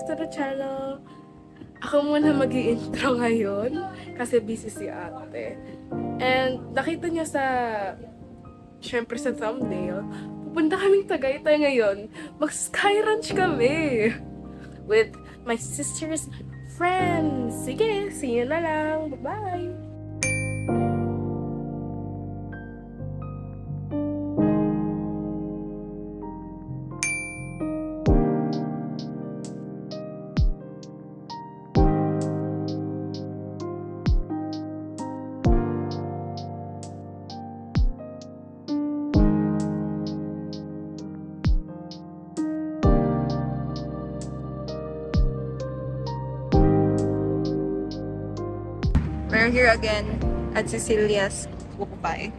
to the channel. Ako muna mag-i-intro ngayon kasi busy si ate. And nakita niyo syempre sa thumbnail, pupunta kaming Tagaytay ngayon. Mag-sky ranch kami with my sister's friends. Sige, see you na lang. Bye-bye! We're here again at Cecilia's Bukupay.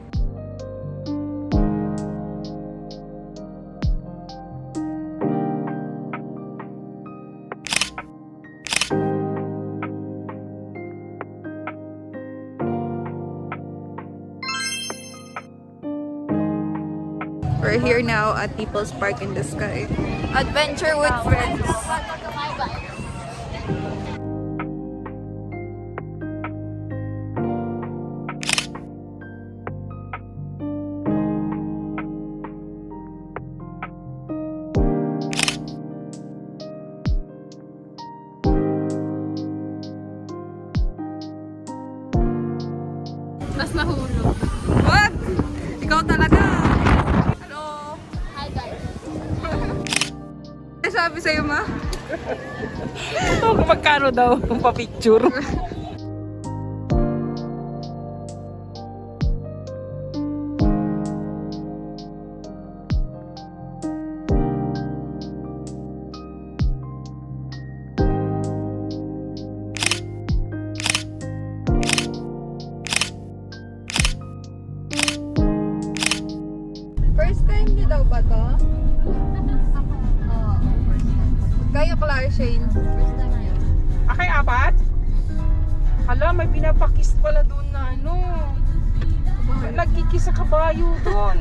We're here now at People's Park in the Sky. Adventure with friends. Mas nahulog. Wag! Ikaw talaga! Hello! Hi guys. Ano sabi sa'yo, ma? Magkano daw ang pa-picture? First time niyo daw ba to? Kaya Clara Shane. Akay apat? Hala, may pinapakis pala doon na ano. Nagkikis sa kabayo doon.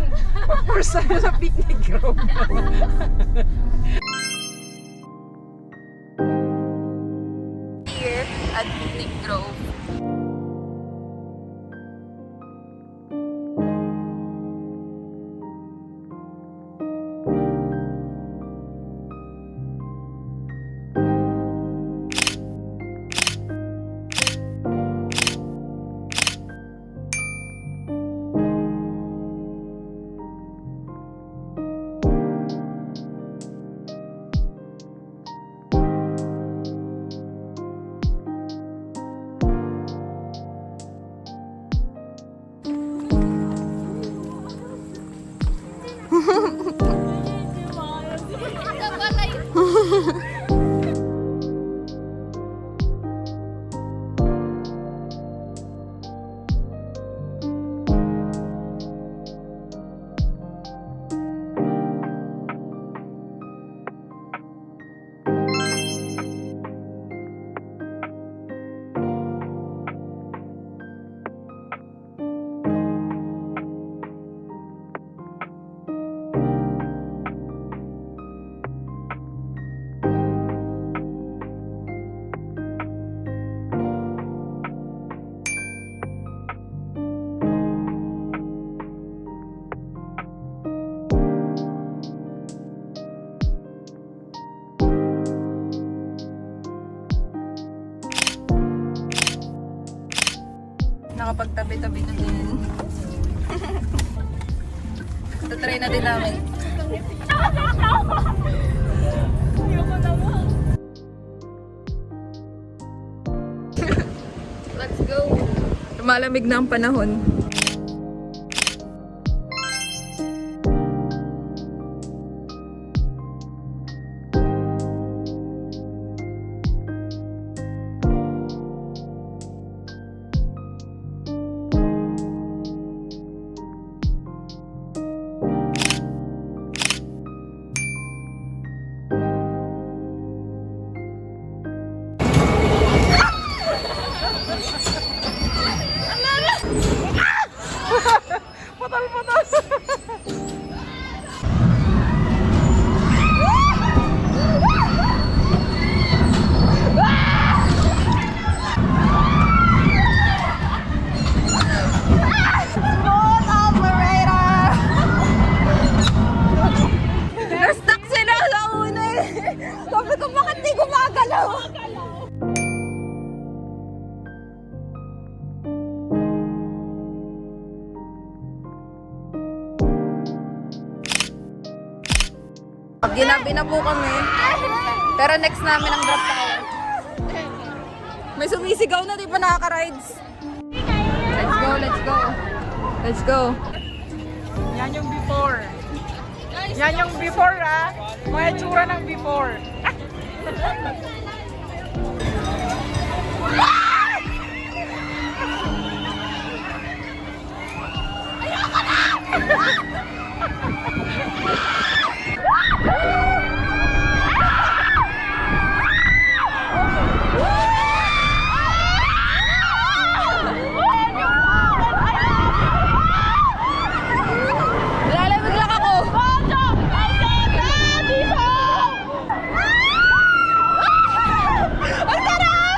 Pag-first time sa picnic ground. Here at Picnic Grove. Nakapagtabi-tabi na din. Tatry na din namin. Let's go! Malamig na ang panahon. Ginabi na po kami. Pero next namin ang drop tayo. May sumisigaw na, di pa nakaka-rides. Let's go, let's go. Let's go. Yan yung before. Yan yung before, ah. Mga itsura ng before. Lalamig lang ako. Ang sarap!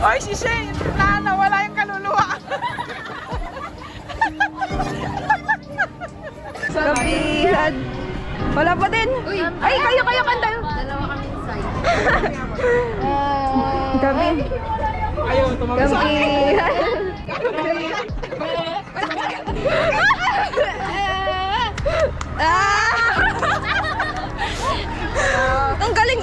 Ay, si Shane, nawala yung kaluluwa. Kapihan. Wala pa din. Ay, kayo kanta. Dalawa kami side. Gabi. Ayaw, tumawag sa akin. Kapihan. Ang galing.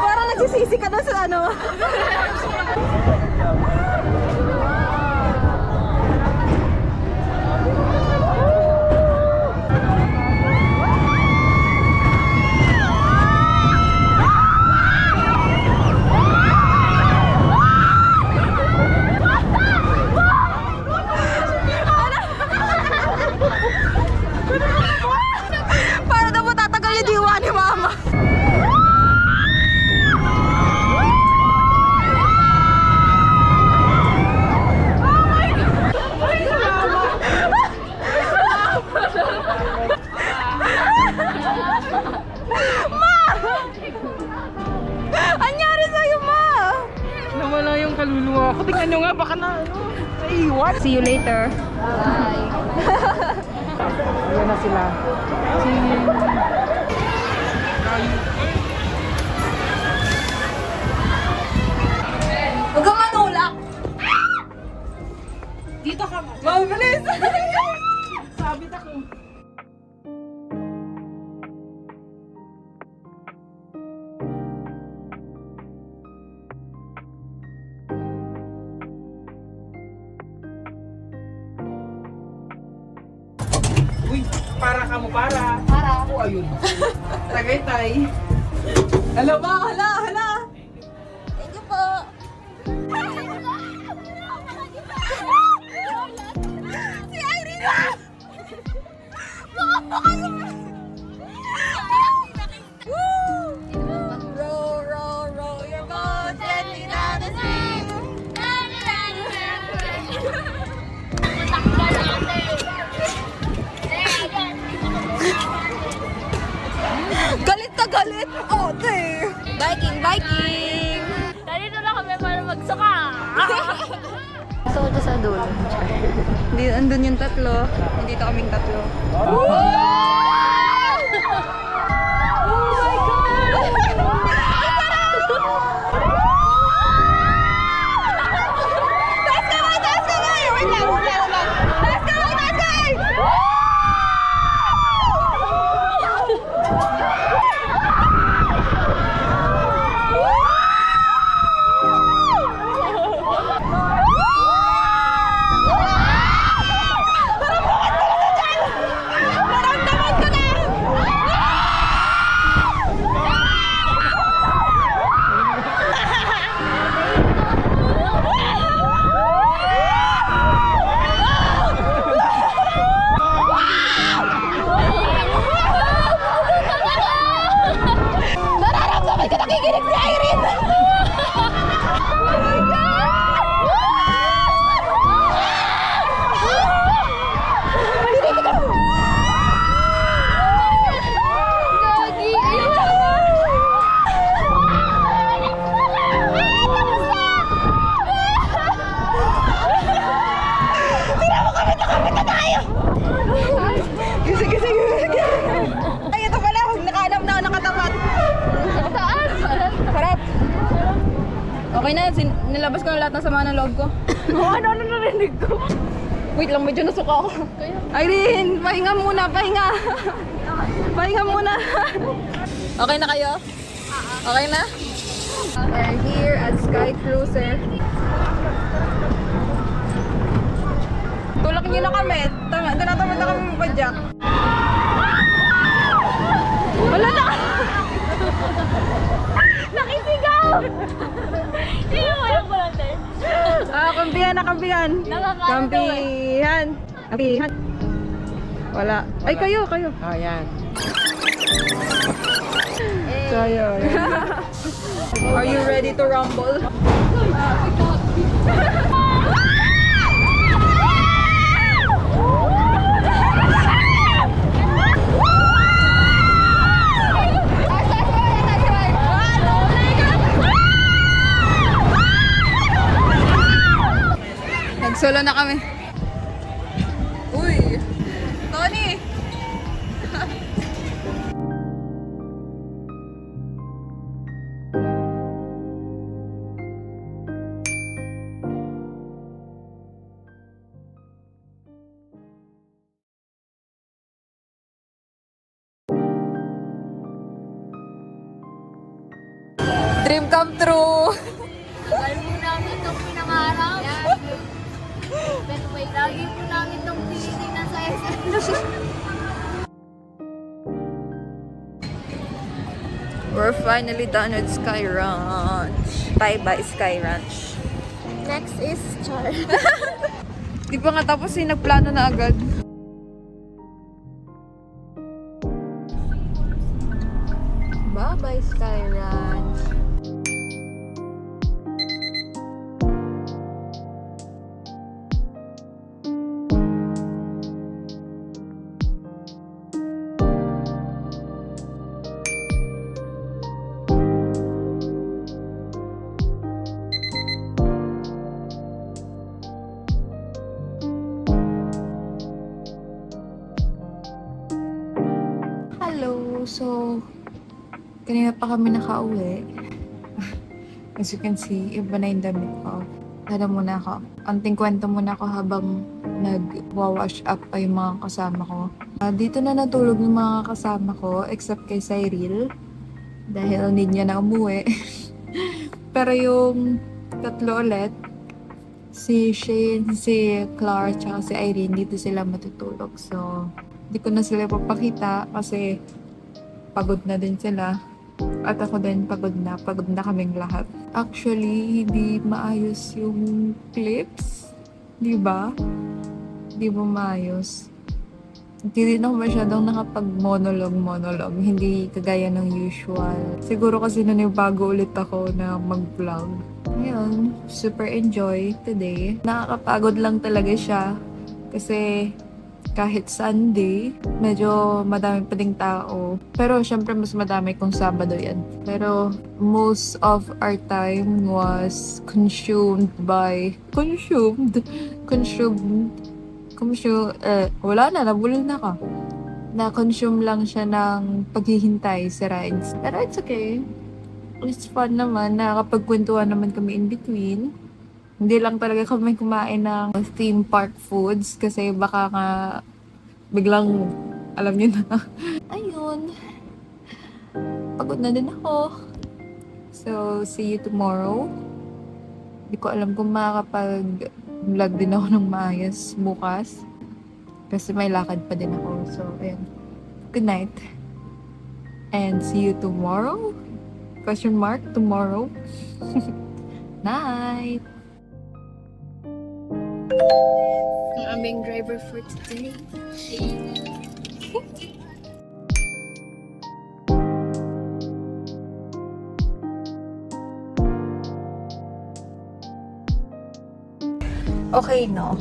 Parang nagsisisi ka na sa ano. Para na po tatagal yung diwa ni Mama. Anyari sa'yo, Ma? Nawala yung kaluluwa ko. Tingnan nyo nga, baka naiwan. See you later. Ayan na sila. Huwag kang manulak! Dito ka mo. Mabilis! Sabit ako. Uy, para ka mo, para. Para. Ako, ayun. Tagaytay. Hello ba? Hala! Thank you po! Si Irene! Row your boat gently down the stream. Galit na galit! Ote! Biking! Dito na kami para magsuka. Gusto ko dyan sa dulo. Hindi, andun yung tatlo. Nandito kaming tatlo. Nakikinig si Irene! Oh my God! Okay na, nilabas ko na lahat ng sama ng loob ko. Ano narinig ko? Wait lang, medyo nasuka ako. Irene, pahinga muna, pahinga. Pahinga muna. Okay na kayo? Okay na? We're here at Sky Cruiser. Tulak niyo na kami. Tinatamad na kami magpadyak. Wala na! Nakisigaw! Sino mo yung volunteer? Kampihan na kampihan. Kampihan. Kampihan. Wala. Ay, kayo. Oh, yan. Kayo. Are you ready to rumble? Nagsolo na kami. Uy! Tony! Dream come true! Tagal mo namin itong pinangarap. Pero may lagi mo namin itong tinitingnan sa SM. We're finally done with Sky Ranch. Bye-bye, Sky Ranch. Next is Char. Di pa nga tapos nagplano na agad. Bye-bye, Sky Ranch. Hello! So, kanina pa kami nakauwi. As you can see, iba na yung damit ko. Tada muna ako. Anting kwento muna ako habang nag-wash up pa yung mga kasama ko. Dito na natulog yung mga kasama ko, except kay Cyril. Dahil need niya na umuwi. Pero yung tatlo ulit, si Shane, si Clark, tsaka si Irene, dito sila matutulog. So, di ko na sila papakita kasi pagod na din sila. At ako din pagod na kaming lahat. Actually, hindi maayos yung clips. Di ba? Di ba maayos? Hindi rin ako masyadong nakapag-monologue. Hindi kagaya ng usual. Siguro kasi nanibago ulit ako na mag-vlog. Ngayon, super enjoy today. Nakakapagod lang talaga siya. Kasi kahit Sunday, medyo madami pa ding tao. Pero syempre mas madami kung Sabado yan. Pero most of our time was consumed. Wala na, nabulol na ka. Na-consume lang siya ng paghihintay sa rides. Pero it's okay. It's fun naman. Nakakapagkwentuhan naman kami in between. Hindi lang talaga kami kumain ng theme park foods kasi baka nga biglang alam niyo na. Ayun. Pagod na din ako. So, see you tomorrow. Hindi ko alam kung makakapag-vlog din ako ng maayos bukas. Kasi may lakad pa din ako. So, ayun. Good night. And see you tomorrow? Question mark? Tomorrow? Night! Ang aming driver for today. Okay, no?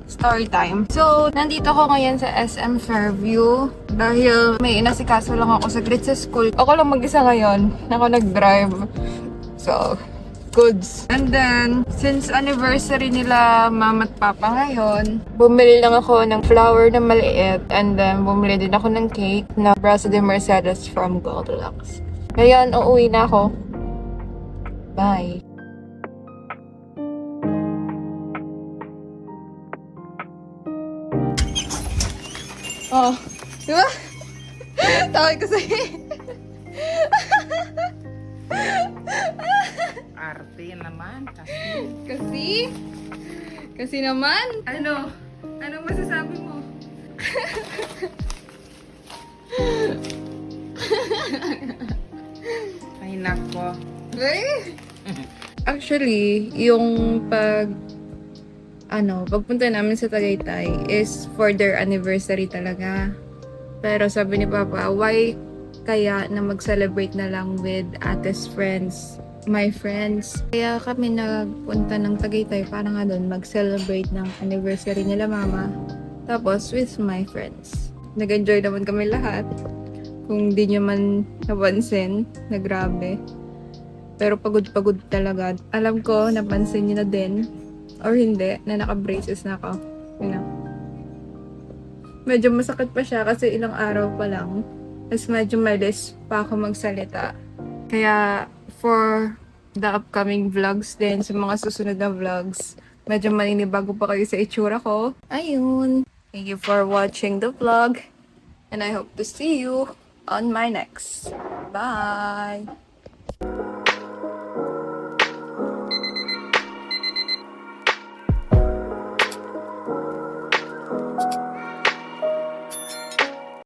Story time. So, nandito ako ngayon sa SM Fairview dahil may inasikaso lang ako saglit sa school. Ako lang mag-isa ngayon. Ako nag-drive. So, goods. And then, since anniversary nila mama at papa ngayon, bumili lang ako ng flower na maliit and then bumili din ako ng cake na Brazo de Mercedes from Goldilocks. Ngayon, uuwi na ako. Bye! Oh, di ba? Tawag ko sa'yo. Arte naman kasi. Kasi naman. Ano? Anong masasabi mo? Ay nako. Actually, yung pagpunta namin sa Tagaytay is for their anniversary talaga. Pero sabi ni Papa, why kaya na mag-celebrate na lang with Ate's friends, my friends. Kaya kami nagpunta ng Tagaytay para nga doon mag-celebrate ng anniversary nila Mama. Tapos with my friends. Nag-enjoy naman kami lahat. Kung di nyo man napansin, na grabe. Pero pagod-pagod talaga. Alam ko, napansin nyo na din. Or hindi, na naka-braces na ako. You know. Medyo masakit pa siya kasi ilang araw pa lang. Tapos medyo malis pa ako magsalita. Kaya for the upcoming vlogs din, sa mga susunod na vlogs, medyo maninibago pa kayo sa itsura ko. Ayun. Thank you for watching the vlog. And I hope to see you on my next. Bye!